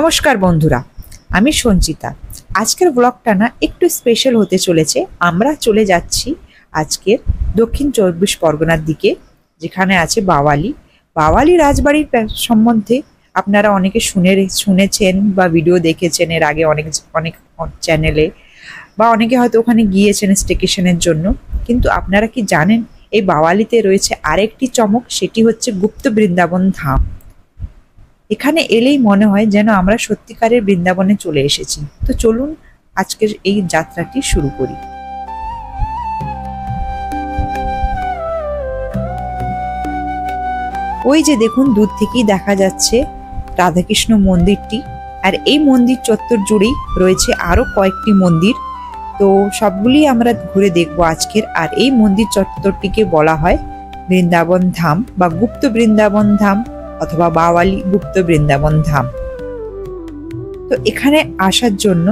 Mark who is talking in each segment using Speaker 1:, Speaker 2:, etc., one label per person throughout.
Speaker 1: নমস্কার বন্ধুরা, আমি সঞ্চিতা। আজকের ব্লগটা না একটু স্পেশাল হতে চলেছে। আমরা চলে যাচ্ছি আজকের দক্ষিণ ২৪ পরগনার দিকে, যেখানে আছে বাওয়ালি। বাওয়ালি রাজবাড়ির সম্বন্ধে আপনারা অনেকে শুনেছেন বা ভিডিও দেখেছেন এর আগে অনেক অনেক চ্যানেলে, বা অনেকে হয়তো ওখানে গিয়েছেন স্টেকেশনের জন্য। কিন্তু আপনারা কি জানেন এই বাওয়ালিতে রয়েছে আরেকটি চমক, সেটি হচ্ছে গুপ্ত বৃন্দাবন ধাম। এখানে এলেই মনে হয় যেন আমরা সত্যিকারের বৃন্দাবনে চলে এসেছি। তো চলুন আজকের এই যাত্রাটি শুরু করি। ওই যে দেখুন, দূর থেকেই দেখা যাচ্ছে রাধাকৃষ্ণ মন্দিরটি। আর এই মন্দির চত্বর জুড়েই রয়েছে আরো কয়েকটি মন্দির। তো সবগুলি আমরা ঘুরে দেখবো আজকের। আর এই মন্দির চত্বরটিকে বলা হয় বৃন্দাবন ধাম বা গুপ্ত বৃন্দাবন ধাম অথবা বাওয়ালি গুপ্ত বৃন্দাবন ধাম। তো এখানে আসার জন্য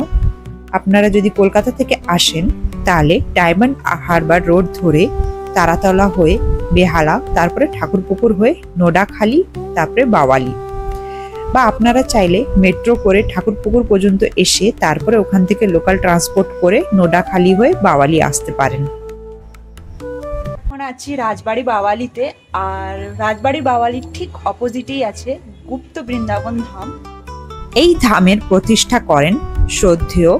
Speaker 1: আপনারা যদি কলকাতা থেকে আসেন তাহলে ডায়মন্ড হারবার রোড ধরে তারাতলা হয়ে বেহালা, তারপরে ঠাকুরপুকুর হয়ে নোডাখালি, তারপরে বাওয়ালি, বা আপনারা চাইলে মেট্রো করে ঠাকুরপুকুর পর্যন্ত এসে তারপরে ওখান থেকে লোকাল ট্রান্সপোর্ট করে নোডাখালি হয়ে বাওয়ালি আসতে পারেন। আছি রাজবাড়ি বাওয়ালিতে, আর রাজবাড়ি বাওয়ালির ঠিক অপোজিটেই আছে গুপ্ত বৃন্দাবন ধাম। এই ধামের প্রতিষ্ঠা করেন শ্রদ্ধেয়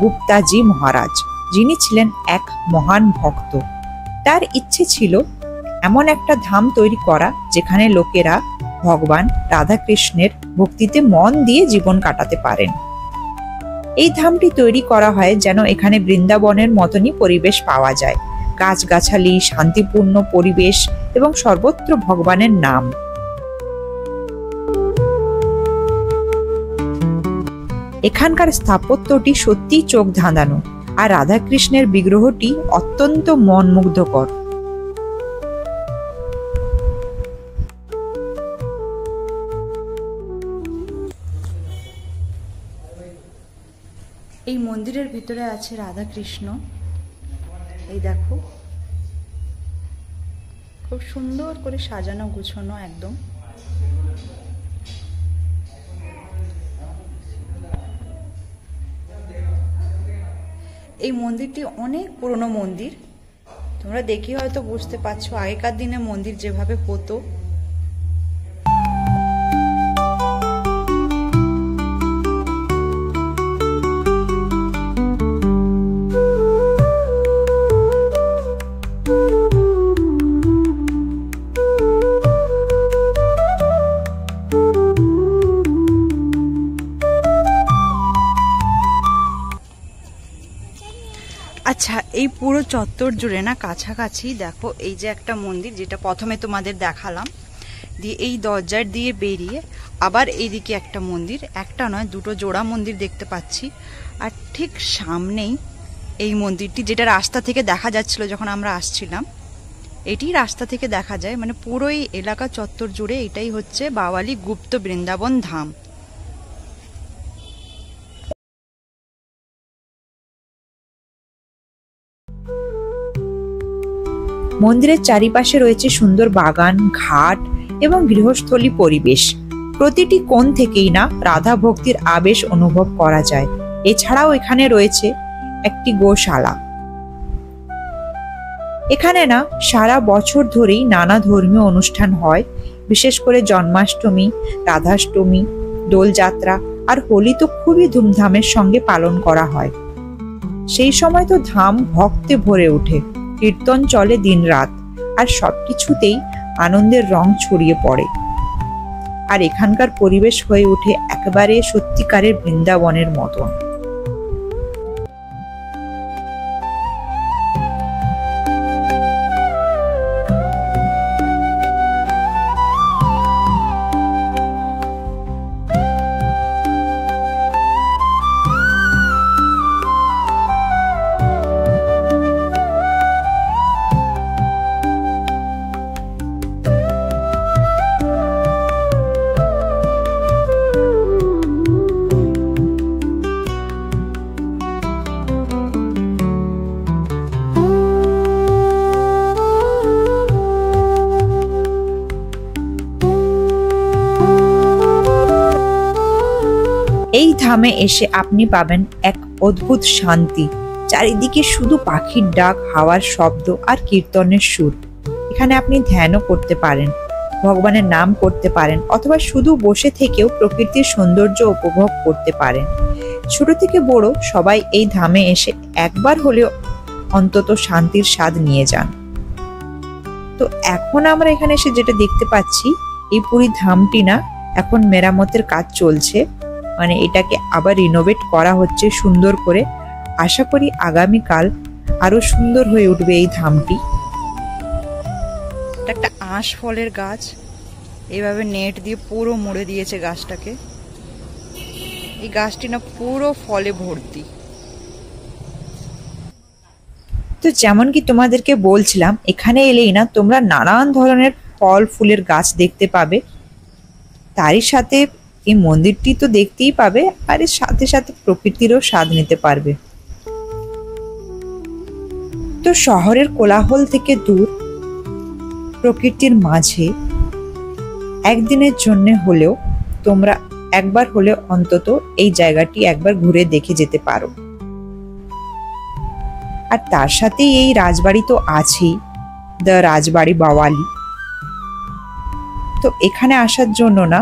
Speaker 1: গুপ্তাজি মহারাজ, যিনি ছিলেন এক মহান ভক্ত। তার ইচ্ছে ছিল এমন একটা ধাম তৈরি করা যেখানে লোকেরা ভগবান রাধাকৃষ্ণের ভক্তিতে মন দিয়ে জীবন কাটাতে পারেন। এই ধামটি তৈরি করা হয় যেন এখানে বৃন্দাবনের মতনই পরিবেশ পাওয়া যায়, গাছগাছালি, শান্তিপূর্ণ পরিবেশ এবং সর্বত্র ভগবানের নাম। এখানকার স্থাপত্যটি সত্যিই চোখ ধাঁধানো, আর রাধাকৃষ্ণের বিগ্রহটি অত্যন্ত মনমুগ্ধকর। এই মন্দিরের ভিতরে আছে রাধাকৃষ্ণ। এই দেখো, খুব সুন্দর করে সাজানো গুছানো একদম। এই মন্দিরটি অনেক পুরনো মন্দির। তোমরা দেখি হয়তো বুঝতে পারছো আগেকার দিনে মন্দির যেভাবে হতো। আচ্ছা, এই পুরো চত্বর জুড়ে না কাছাকাছি দেখো, এই যে একটা মন্দির যেটা প্রথমে তোমাদের দেখালাম, দিয়ে এই দরজার দিয়ে বেরিয়ে আবার এইদিকে একটা মন্দির, একটা নয় দুটো জোড়া মন্দির দেখতে পাচ্ছি। আর ঠিক সামনেই এই মন্দিরটি, যেটা রাস্তা থেকে দেখা যাচ্ছিল যখন আমরা আসছিলাম, এটি রাস্তা থেকে দেখা যায়। মানে পুরো এই এলাকা চত্বর জুড়ে এটাই হচ্ছে বাওয়ালি গুপ্ত বৃন্দাবন ধাম। মন্দিরের চারিপাশে রয়েছে সুন্দর বাগান, ঘাট এবং গৃহস্থলী পরিবেশ। প্রতিটি কোণ থেকেই না রাধা ভক্তির আবেশ অনুভব করা যায়। এছাড়াও এখানে রয়েছে একটি গোশালা। এখানে না সারা বছর ধরেই নানা ধর্মীয় অনুষ্ঠান হয়। বিশেষ করে জন্মাষ্টমী, রাধাষ্টমী, দোলযাত্রা আর হোলি তো খুবই ধুমধামের সঙ্গে পালন করা হয়। সেই সময় তো ধাম ভক্তে ভরে ওঠে, কীর্তন চলে দিনরাত, আর সবকিছুতেই আনন্দের রং ছড়িয়ে পড়ে। আর এখানকার পরিবেশ হয়ে ওঠে একেবারে সত্যিকারের বৃন্দাবনের মতন। এই ধামে এসে আপনি পাবেন এক অদ্ভুত শান্তি। চারিদিকে শুধু পাখির ডাক, হাওয়ার শব্দ আর কীর্তনের সুর। এখানে আপনি ধ্যানও করতে পারেন, ভগবানের নাম করতে পারেন, অথবা শুধু বসে থেকেও প্রকৃতির সৌন্দর্য উপভোগ করতে পারেন। ছোট থেকে বড় সবাই এই ধামে এসে একবার হলেও অন্তত শান্তির স্বাদ নিয়ে যান। তো এখন আমরা এখানে এসে যেটা দেখতে পাচ্ছি, এই পুরী ধামটি না এখন মেরামতের কাজ চলছে, মানে এটাকে আবার রিনোভেট করা হচ্ছে সুন্দর করে। আশা করি আগামীকাল আরো সুন্দর হয়ে উঠবে এই ধামটি।
Speaker 2: একটা আঁশ ফলের গাছ, এইভাবে নেট দিয়ে পুরো মুড়ে দিয়েছে গাছটাকে। এই গাছটি না পুরো ফলে ভর্তি।
Speaker 1: তো যেমন কি তোমাদেরকে বলছিলাম, এখানে এলেই না তোমরা নানান ধরনের ফল ফুলের গাছ দেখতে পাবে। তারই সাথে এই মন্দিরটি তো দেখতেই পাবে, আর এর সাথে সাথে প্রকৃতিরও স্বাদ নিতে পারবে। তো শহরের কোলাহল থেকে দূর প্রকৃতির মাঝে একদিনের জন্য হলেও তোমরা একবার হলেও অন্তত এই জায়গাটি একবার ঘুরে দেখে যেতে পারো। আর তার সাথেই এই রাজবাড়ি তো আছেই, দ্য রাজবাড়ি বাওয়ালি। তো এখানে আসার জন্য না,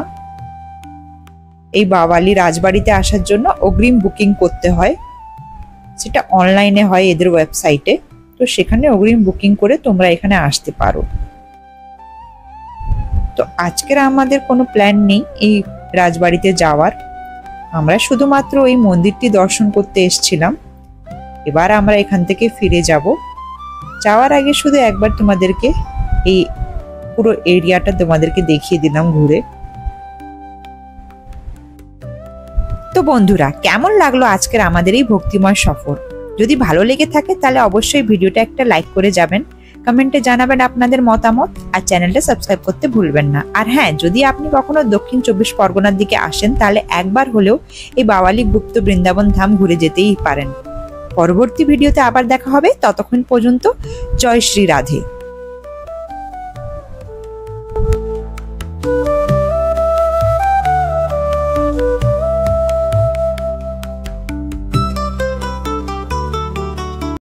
Speaker 1: এই বাওয়ালি রাজবাড়িতে আসার জন্য অগ্রিম বুকিং করতে হয়। সেটা অনলাইনে হয় এদের ওয়েবসাইটে। তো সেখানে অগ্রিম বুকিং করে তোমরা এখানে আসতে পারো। তো আজকের আমাদের কোনো প্ল্যান নেই এই রাজবাড়িতে যাওয়ার। আমরা শুধুমাত্র এই মন্দিরটি দর্শন করতে এসেছিলাম। এবার আমরা এখান থেকে ফিরে যাব। যাওয়ার আগে শুধু একবার তোমাদেরকে এই পুরো এরিয়াটা তোমাদেরকে দেখিয়ে দিলাম ঘুরে। তো বন্ধুরা, কেমন লাগলো আজকের আমাদের এই ভক্তিময় সফর? যদি ভালো লেগে থাকে তাহলে অবশ্যই ভিডিওটা একটা লাইক করে যাবেন, কমেন্টে জানাবেন আপনাদের মতামত, আর চ্যানেলটা সাবস্ক্রাইব করতে ভুলবেন না। আর হ্যাঁ, যদি আপনি কখনো দক্ষিণ 24 পরগনার দিকে আসেন তাহলে একবার হলেও এই বাওয়ালি গুপ্ত বৃন্দাবন ধাম ঘুরে যেতেই পারেন। পরবর্তী ভিডিওতে আবার দেখা হবে, ততক্ষণ পর্যন্ত জয় শ্রী রাধে।